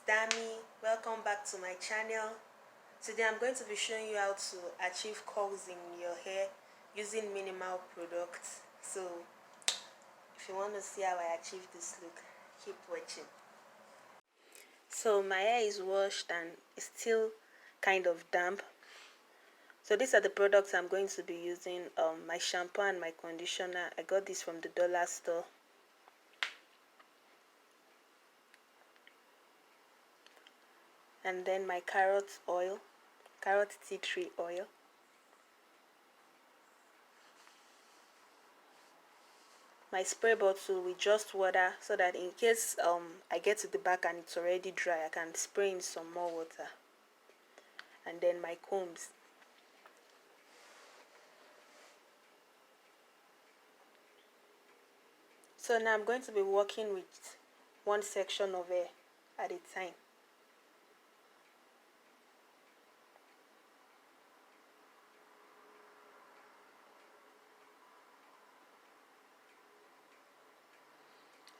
Dami. Welcome back to my channel. Today I'm going to be showing you how to achieve curls in your hair using minimal products. So if you want to see how I achieve this look, keep watching. So my hair is washed and it's still kind of damp. So these are the products I'm going to be using. My shampoo and my conditioner. I got this from the dollar store. And then my carrot tea tree oil. My spray bottle with just water, so that in case I get to the back and it's already dry, I can spray in some more water. And then my combs. So now I'm going to be working with one section of hair at a time.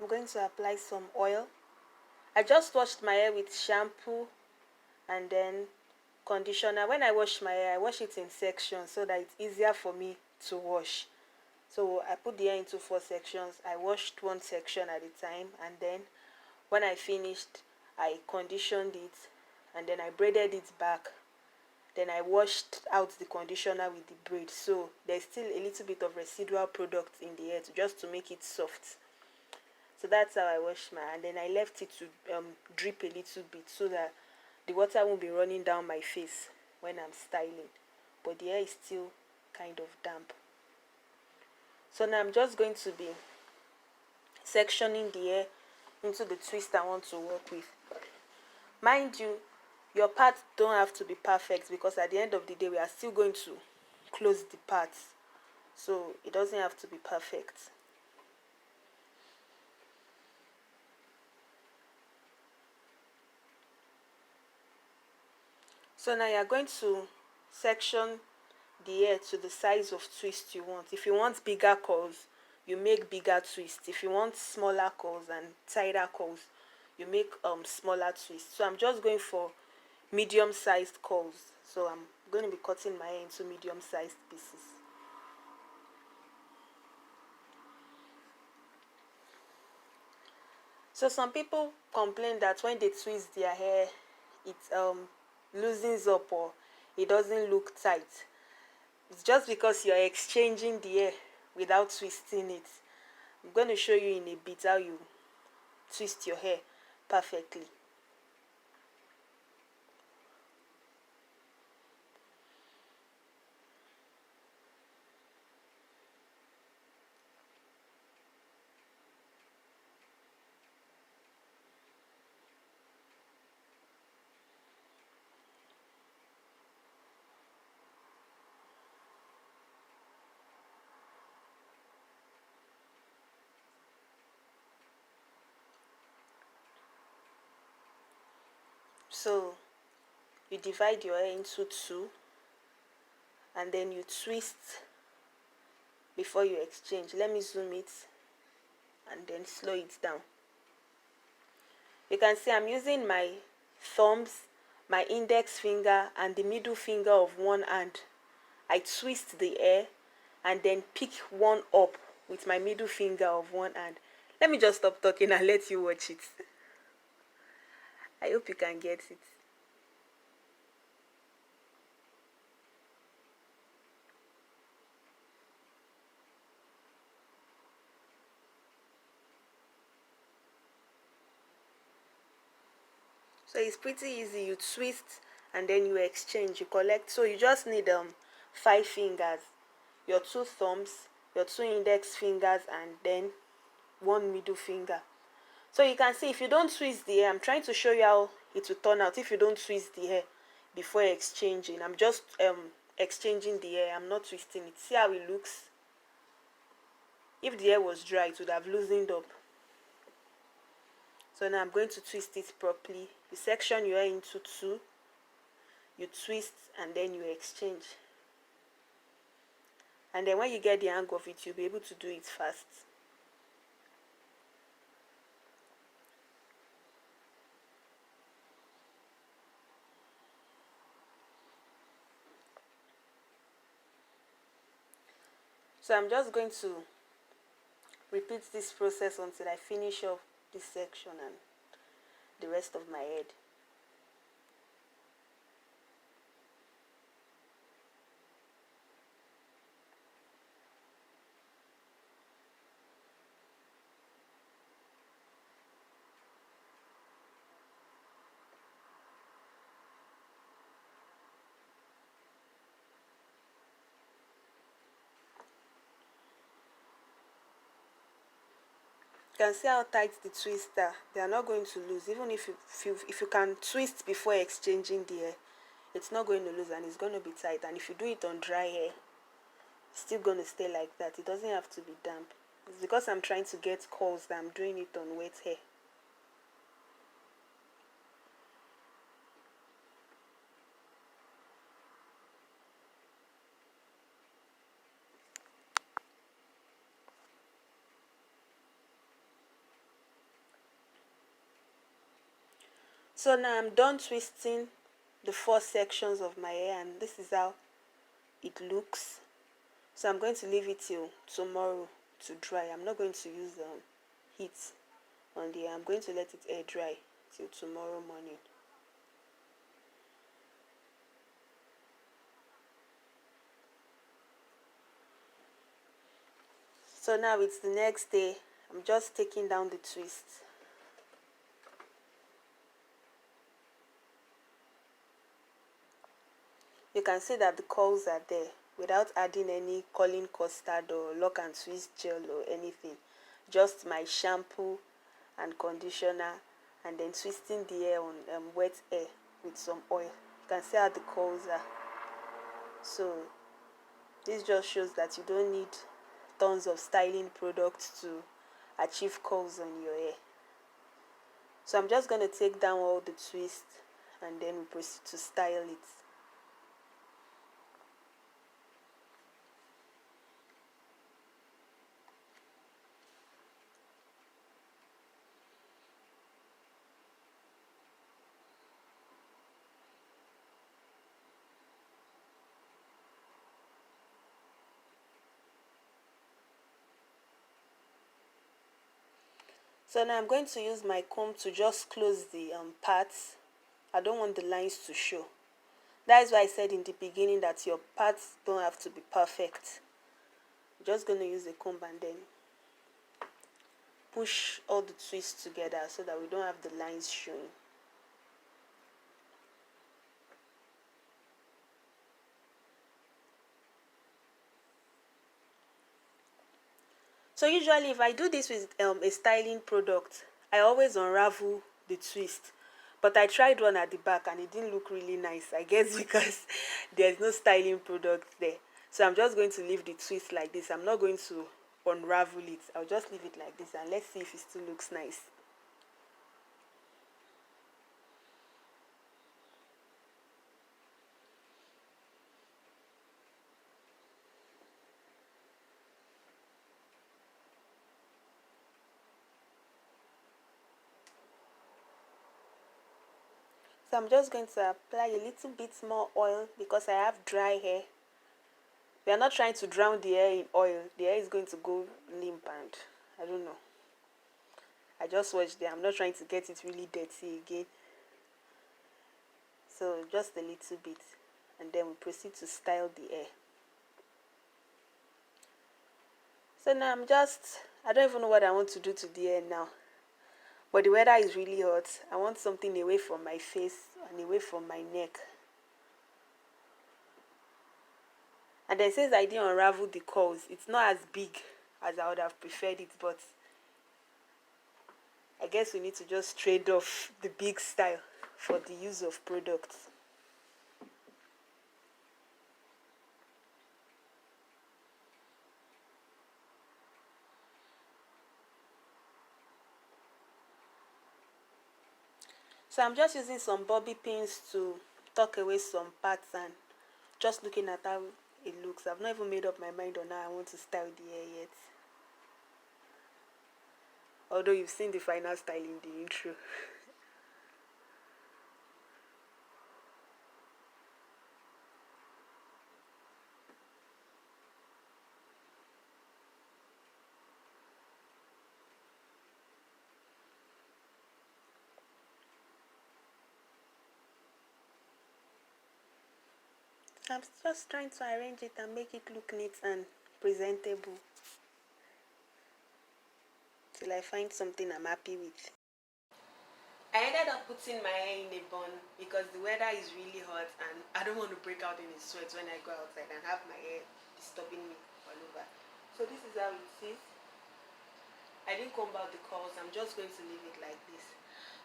I'm going to apply some oil. I just washed my hair with shampoo and then conditioner. When I wash my hair, I wash it in sections so that it's easier for me to wash. So I put the hair into 4 sections. I washed one section at a time, and then when I finished, I conditioned it, and then I braided it back. Then I washed out the conditioner with the braid, so there's still a little bit of residual product in the hair just to make it soft. So that's how I washed my hair, and then I left it to drip a little bit so that the water won't be running down my face when I'm styling, but the hair is still kind of damp. So now I'm just going to be sectioning the hair into the twist I want to work with. Mind you, your parts don't have to be perfect, because at the end of the day we are still going to close the parts, so it doesn't have to be perfect. So now you're going to section the hair to the size of twist you want. If you want bigger curls, you make bigger twists. If you want smaller curls and tighter curls, you make smaller twists. So I'm just going for medium-sized curls. So I'm going to be cutting my hair into medium-sized pieces. So some people complain that when they twist their hair, it loosens up or it doesn't look tight. It's just because you're exchanging the hair without twisting it. I'm going to show you in a bit how you twist your hair perfectly. So you divide your hair into 2, and then you twist before you exchange. Let me zoom it and then slow it down. You can see I'm using my thumbs, my index finger, and the middle finger of one hand. I twist the hair and then pick one up with my middle finger of one hand. Let me just stop talking and let you watch it. I hope you can get it. So it's pretty easy. You twist and then you exchange, you collect. So you just need 5 fingers, your 2 thumbs, your 2 index fingers, and then 1 middle finger. So you can see if you don't twist the hair, I'm trying to show you how it will turn out if you don't twist the hair before exchanging. I'm just exchanging the hair, I'm not twisting it. See how it looks? If the hair was dry, it would have loosened up. So now I'm going to twist it properly. You section your hair into 2, you twist, and then you exchange. And then when you get the hang of it, you'll be able to do it fast. So I'm just going to repeat this process until I finish off this section and the rest of my head. You can see how tight the twists are. They are not going to lose. Even if you can twist before exchanging the hair, it's not going to lose and it's going to be tight. And if you do it on dry hair, it's still going to stay like that. It doesn't have to be damp. It's because I'm trying to get curls that I'm doing it on wet hair. So now I'm done twisting the 4 sections of my hair, and this is how it looks. So I'm going to leave it till tomorrow to dry. I'm not going to use heat on the hair. I'm going to let it air dry till tomorrow morning. So now it's the next day. I'm just taking down the twist. You can see that the curls are there without adding any curling custard or lock and twist gel or anything. Just my shampoo and conditioner, and then twisting the hair on wet hair with some oil. You can see how the curls are. So this just shows that you don't need tons of styling products to achieve curls on your hair. So I'm just going to take down all the twists and then we proceed to style it. So now I'm going to use my comb to just close the parts. I don't want the lines to show. That is why I said in the beginning that your parts don't have to be perfect. I'm just going to use a comb and then push all the twists together so that we don't have the lines showing. So usually if I do this with a styling product, I always unravel the twist. But I tried one at the back and it didn't look really nice. I guess because there's no styling product there. So I'm just going to leave the twist like this. I'm not going to unravel it. I'll just leave it like this and let's see if it still looks nice. So I'm just going to apply a little bit more oil because I have dry hair. We are not trying to drown the hair in oil. The hair is going to go limp and I don't know. I just washed there. I'm not trying to get it really dirty again. So just a little bit. And then we proceed to style the hair. So now I don't even know what I want to do to the hair now. But the weather is really hot. I want something away from my face and away from my neck. And then since I didn't unravel the curls, it's not as big as I would have preferred it, but I guess we need to just trade off the big style for the use of products. So I'm just using some bobby pins to tuck away some parts and just looking at how it looks. I've not even made up my mind on how I want to style the hair yet. Although you've seen the final style in the intro. I'm just trying to arrange it and make it look neat and presentable till I find something I'm happy with. I ended up putting my hair in a bun because the weather is really hot and I don't want to break out in a sweat when I go outside and have my hair disturbing me all over. So this is how it is. I didn't comb out the curls. I'm just going to leave it like this.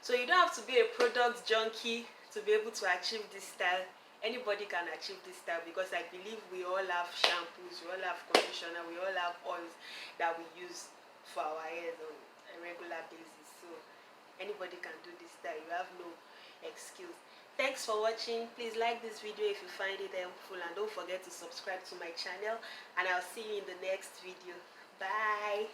So you don't have to be a product junkie to be able to achieve this style. Anybody can achieve this style because I believe we all have shampoos, we all have conditioner, we all have oils that we use for our hair on a regular basis. So anybody can do this style. You have no excuse. Thanks for watching. Please like this video if you find it helpful, and don't forget to subscribe to my channel, and I'll see you in the next video. Bye.